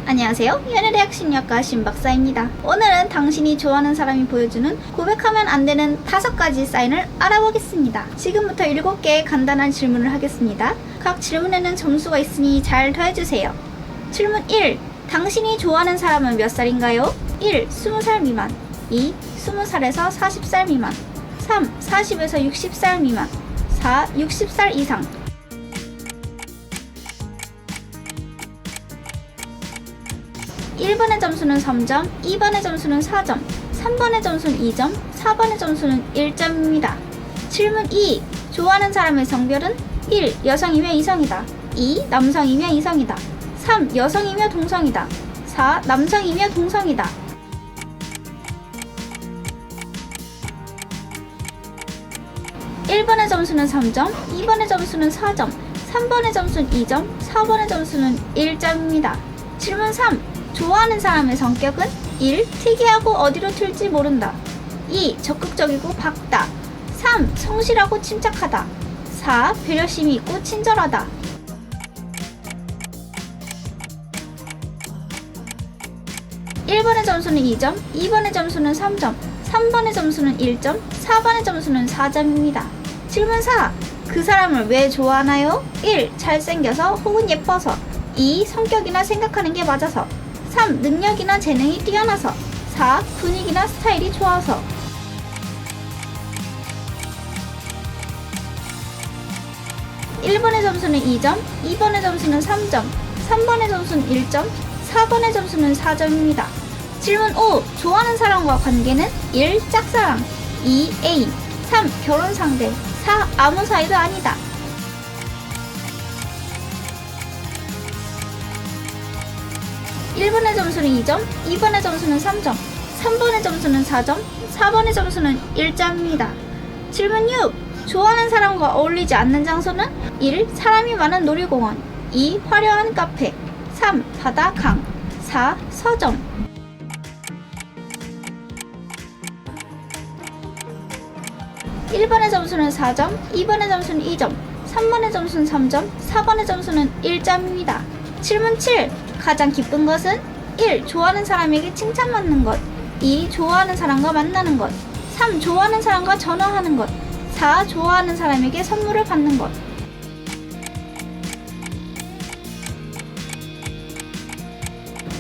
안녕하세요. 연애대학 심리학과 신박사입니다. 오늘은 당신이 좋아하는 사람이 보여주는 고백하면 안 되는 5가지 사인을 알아보겠습니다. 지금부터 7개의 간단한 질문을 하겠습니다. 각 질문에는 점수가 있으니 잘 더해주세요. 질문 1. 당신이 좋아하는 사람은 몇 살인가요? 1. 20살 미만. 2. 20살에서 40살 미만. 3. 40에서 60살 미만. 4. 60살 이상. 1번의 점수는 3점, 2번의 점수는 4점, 3번의 점수는 2점, 4번의 점수는 1점입니다. 질문 2. 좋아하는 사람의 성별은 1. 여성이며 이성이다. 2. 남성이며 이성이다. 3. 여성이며 동성이다. 4. 남성이며 동성이다. 1번의 점수는 3점, 2번의 점수는 4점, 3번의 점수는 2점, 4번의 점수는 1점입니다. 질문 3. 좋아하는 사람의 성격은 1. 특이하고 어디로 튈지 모른다. 2. 적극적이고 밝다. 3. 성실하고 침착하다. 4. 배려심이 있고 친절하다. 1번의 점수는 2점, 2번의 점수는 3점, 3번의 점수는 1점, 4번의 점수는 4점입니다. 질문 4. 그 사람을 왜 좋아하나요? 1. 잘생겨서 혹은 예뻐서. 2. 성격이나 생각하는 게 맞아서. 3. 능력이나 재능이 뛰어나서. 4. 분위기나 스타일이 좋아서. 1번의 점수는 2점, 2번의 점수는 3점, 3번의 점수는 1점, 4번의 점수는 4점입니다. 질문 5. 좋아하는 사람과 관계는 1. 짝사랑. 2. 애인. 3. 결혼 상대. 4. 아무 사이도 아니다. 1번의 점수는 2점, 2번의 점수는 3점, 3번의 점수는 4점, 4번의 점수는 1점입니다. 질문 6. 좋아하는 사람과 어울리지 않는 장소는 1. 사람이 많은 놀이공원. 2. 화려한 카페. 3. 바다, 강. 4. 서점. 1번의 점수는 4점, 2번의 점수는 2점, 3번의 점수는 3점, 4번의 점수는 1점입니다. 질문 7. 가장 기쁜 것은 1. 좋아하는 사람에게 칭찬받는 것. 2. 좋아하는 사람과 만나는 것. 3. 좋아하는 사람과 전화하는 것. 4. 좋아하는 사람에게 선물을 받는 것.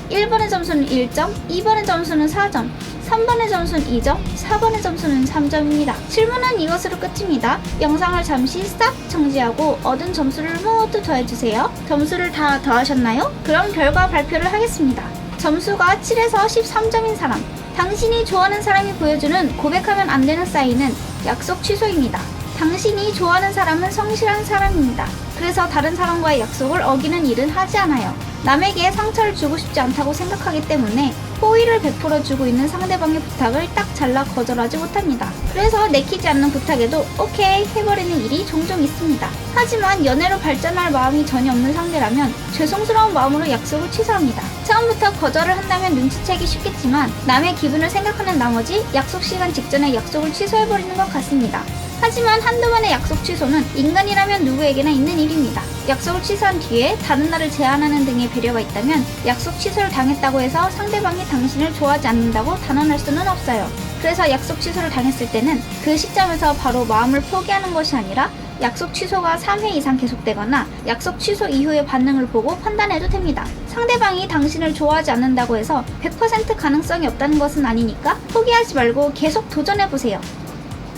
1번의 점수는 1점, 2번의 점수는 4점, 3번의 점수는 2점, 4번의 점수는 3점입니다. 질문은 이것으로 끝입니다. 영상을 잠시 스탑 정지하고 얻은 점수를 모두 더해주세요. 점수를 다 더하셨나요? 그럼 결과 발표를 하겠습니다. 점수가 7에서 13점인 사람. 당신이 좋아하는 사람이 보여주는 고백하면 안 되는 사인은 약속 취소입니다. 당신이 좋아하는 사람은 성실한 사람입니다. 그래서 다른 사람과의 약속을 어기는 일은 하지 않아요. 남에게 상처를 주고 싶지 않다고 생각하기 때문에 호의를 베풀어주고 있는 상대방의 부탁을 딱 잘라 거절하지 못합니다. 그래서 내키지 않는 부탁에도 오케이 해버리는 일이 종종 있습니다. 하지만 연애로 발전할 마음이 전혀 없는 상대라면 죄송스러운 마음으로 약속을 취소합니다. 처음부터 거절을 한다면 눈치채기 쉽겠지만 남의 기분을 생각하는 나머지 약속 시간 직전에 약속을 취소해버리는 것 같습니다. 하지만 한두 번의 약속 취소는 인간이라면 누구에게나 있는 일입니다. 약속을 취소한 뒤에 다른 날을 제안하는 등의 배려가 있다면 약속 취소를 당했다고 해서 상대방이 당신을 좋아하지 않는다고 단언할 수는 없어요. 그래서 약속 취소를 당했을 때는 그 시점에서 바로 마음을 포기하는 것이 아니라 약속 취소가 3회 이상 계속되거나 약속 취소 이후의 반응을 보고 판단해도 됩니다. 상대방이 당신을 좋아하지 않는다고 해서 100% 가능성이 없다는 것은 아니니까 포기하지 말고 계속 도전해보세요.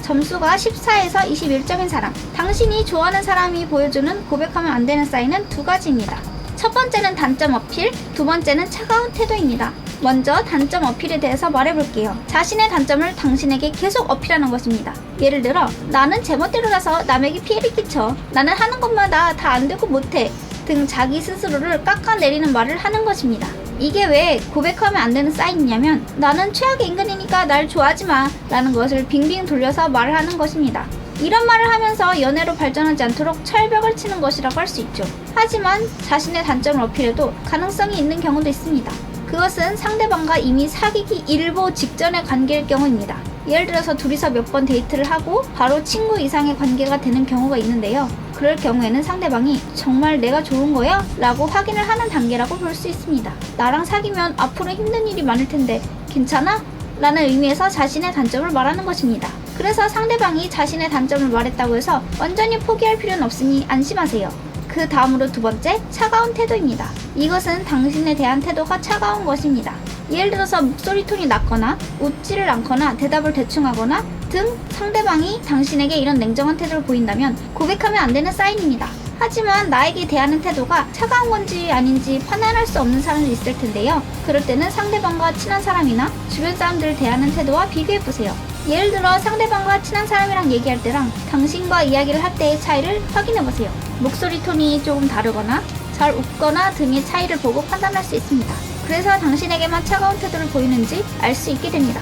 점수가 14에서 21점인 사람. 당신이 좋아하는 사람이 보여주는 고백하면 안 되는 사인은 2가지입니다. 첫 번째는 단점 어필, 두 번째는 차가운 태도입니다. 먼저 단점 어필에 대해서 말해볼게요. 자신의 단점을 당신에게 계속 어필하는 것입니다. 예를 들어 나는 제멋대로라서 남에게 피해를 끼쳐. 나는 하는 것마다 다 안되고 못해. 등 자기 스스로를 깎아내리는 말을 하는 것입니다. 이게 왜 고백하면 안 되는 사인이냐면 나는 최악의 인간이니까 날 좋아하지 마 라는 것을 빙빙 돌려서 말을 하는 것입니다. 이런 말을 하면서 연애로 발전하지 않도록 철벽을 치는 것이라고 할 수 있죠. 하지만 자신의 단점을 어필해도 가능성이 있는 경우도 있습니다. 그것은 상대방과 이미 사귀기 일보 직전의 관계일 경우입니다. 예를 들어서 둘이서 몇 번 데이트를 하고 바로 친구 이상의 관계가 되는 경우가 있는데요. 그럴 경우에는 상대방이 정말 내가 좋은 거야? 라고 확인을 하는 단계라고 볼 수 있습니다. 나랑 사귀면 앞으로 힘든 일이 많을 텐데 괜찮아? 라는 의미에서 자신의 단점을 말하는 것입니다. 그래서 상대방이 자신의 단점을 말했다고 해서 완전히 포기할 필요는 없으니 안심하세요. 그 다음으로 두 번째, 차가운 태도입니다. 이것은 당신에 대한 태도가 차가운 것입니다. 예를 들어서 목소리 톤이 낮거나 웃지를 않거나 대답을 대충 하거나 등 상대방이 당신에게 이런 냉정한 태도를 보인다면 고백하면 안 되는 사인입니다. 하지만 나에게 대하는 태도가 차가운 건지 아닌지 판단할 수 없는 사람도 있을 텐데요. 그럴 때는 상대방과 친한 사람이나 주변 사람들을 대하는 태도와 비교해보세요. 예를 들어 상대방과 친한 사람이랑 얘기할 때랑 당신과 이야기를 할 때의 차이를 확인해보세요. 목소리 톤이 조금 다르거나 잘 웃거나 등의 차이를 보고 판단할 수 있습니다. 그래서 당신에게만 차가운 태도를 보이는지 알 수 있게 됩니다.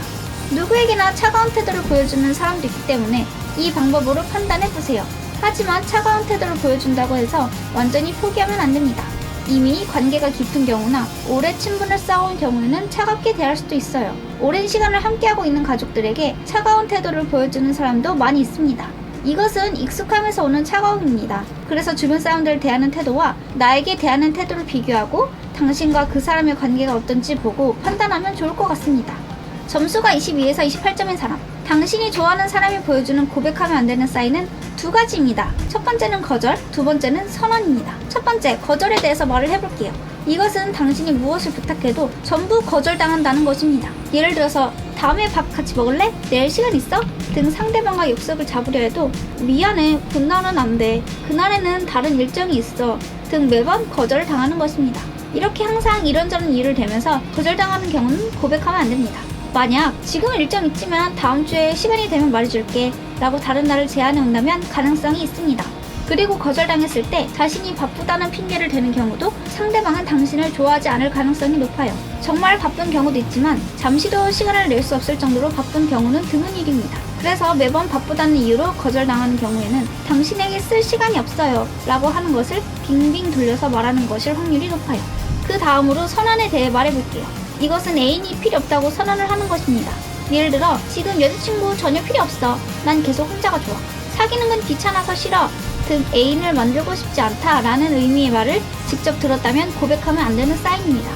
누구에게나 차가운 태도를 보여주는 사람도 있기 때문에 이 방법으로 판단해보세요. 하지만 차가운 태도를 보여준다고 해서 완전히 포기하면 안 됩니다. 이미 관계가 깊은 경우나 오래 친분을 쌓아온 경우에는 차갑게 대할 수도 있어요. 오랜 시간을 함께하고 있는 가족들에게 차가운 태도를 보여주는 사람도 많이 있습니다. 이것은 익숙함에서 오는 차가움입니다. 그래서 주변 사람들을 대하는 태도와 나에게 대하는 태도를 비교하고 당신과 그 사람의 관계가 어떤지 보고 판단하면 좋을 것 같습니다. 점수가 22에서 28점인 사람. 당신이 좋아하는 사람이 보여주는 고백하면 안 되는 사인은 두 가지입니다. 첫 번째는 거절, 두 번째는 선언입니다. 첫 번째, 거절에 대해서 말을 해볼게요. 이것은 당신이 무엇을 부탁해도 전부 거절당한다는 것입니다. 예를 들어서 다음에 밥 같이 먹을래? 내일 시간 있어? 등 상대방과 약속을 잡으려 해도 미안해, 그날은 안 돼, 그날에는 다른 일정이 있어 등 매번 거절을 당하는 것입니다. 이렇게 항상 이런저런 일을 대면서 거절당하는 경우는 고백하면 안 됩니다. 만약 지금 일정 있지만 다음 주에 시간이 되면 말해줄게 라고 다른 날을 제안해 온다면 가능성이 있습니다. 그리고 거절당했을 때 자신이 바쁘다는 핑계를 대는 경우도 상대방은 당신을 좋아하지 않을 가능성이 높아요. 정말 바쁜 경우도 있지만 잠시도 시간을 낼 수 없을 정도로 바쁜 경우는 드문 일입니다. 그래서 매번 바쁘다는 이유로 거절당하는 경우에는 당신에게 쓸 시간이 없어요 라고 하는 것을 빙빙 돌려서 말하는 것일 확률이 높아요. 그 다음으로 선언에 대해 말해볼게요. 이것은 애인이 필요 없다고 선언을 하는 것입니다. 예를 들어 지금 여자친구 전혀 필요 없어. 난 계속 혼자가 좋아. 사귀는 건 귀찮아서 싫어. 등 애인을 만들고 싶지 않다 라는 의미의 말을 직접 들었다면 고백하면 안 되는 사인입니다.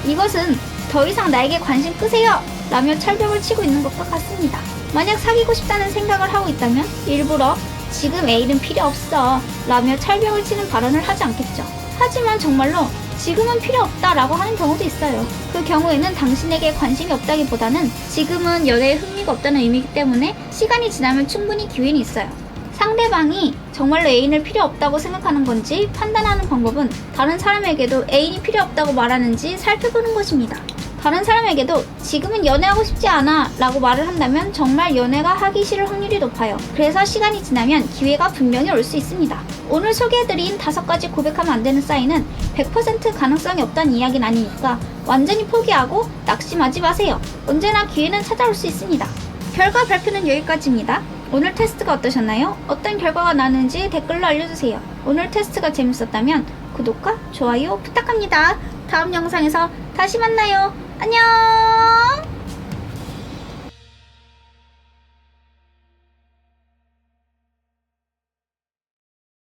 이것은 더 이상 나에게 관심 끄세요 라며 철벽을 치고 있는 것과 같습니다. 만약 사귀고 싶다는 생각을 하고 있다면 일부러 지금 애인은 필요 없어 라며 철벽을 치는 발언을 하지 않겠죠. 하지만 정말로 지금은 필요 없다 라고 하는 경우도 있어요. 그 경우에는 당신에게 관심이 없다기보다는 지금은 연애에 흥미가 없다는 의미이기 때문에 시간이 지나면 충분히 기회는 있어요. 상대방이 정말로 애인을 필요 없다고 생각하는 건지 판단하는 방법은 다른 사람에게도 애인이 필요 없다고 말하는지 살펴보는 것입니다. 다른 사람에게도 지금은 연애하고 싶지 않아 라고 말을 한다면 정말 연애가 하기 싫을 확률이 높아요. 그래서 시간이 지나면 기회가 분명히 올 수 있습니다. 오늘 소개해드린 5가지 고백하면 안 되는 사인은 100% 가능성이 없다는 이야기는 아니니까 완전히 포기하고 낙심하지 마세요. 언제나 기회는 찾아올 수 있습니다. 결과 발표는 여기까지입니다. 오늘 테스트가 어떠셨나요? 어떤 결과가 나는지 댓글로 알려주세요. 오늘 테스트가 재밌었다면 구독과 좋아요 부탁합니다. 다음 영상에서 다시 만나요. 안녕!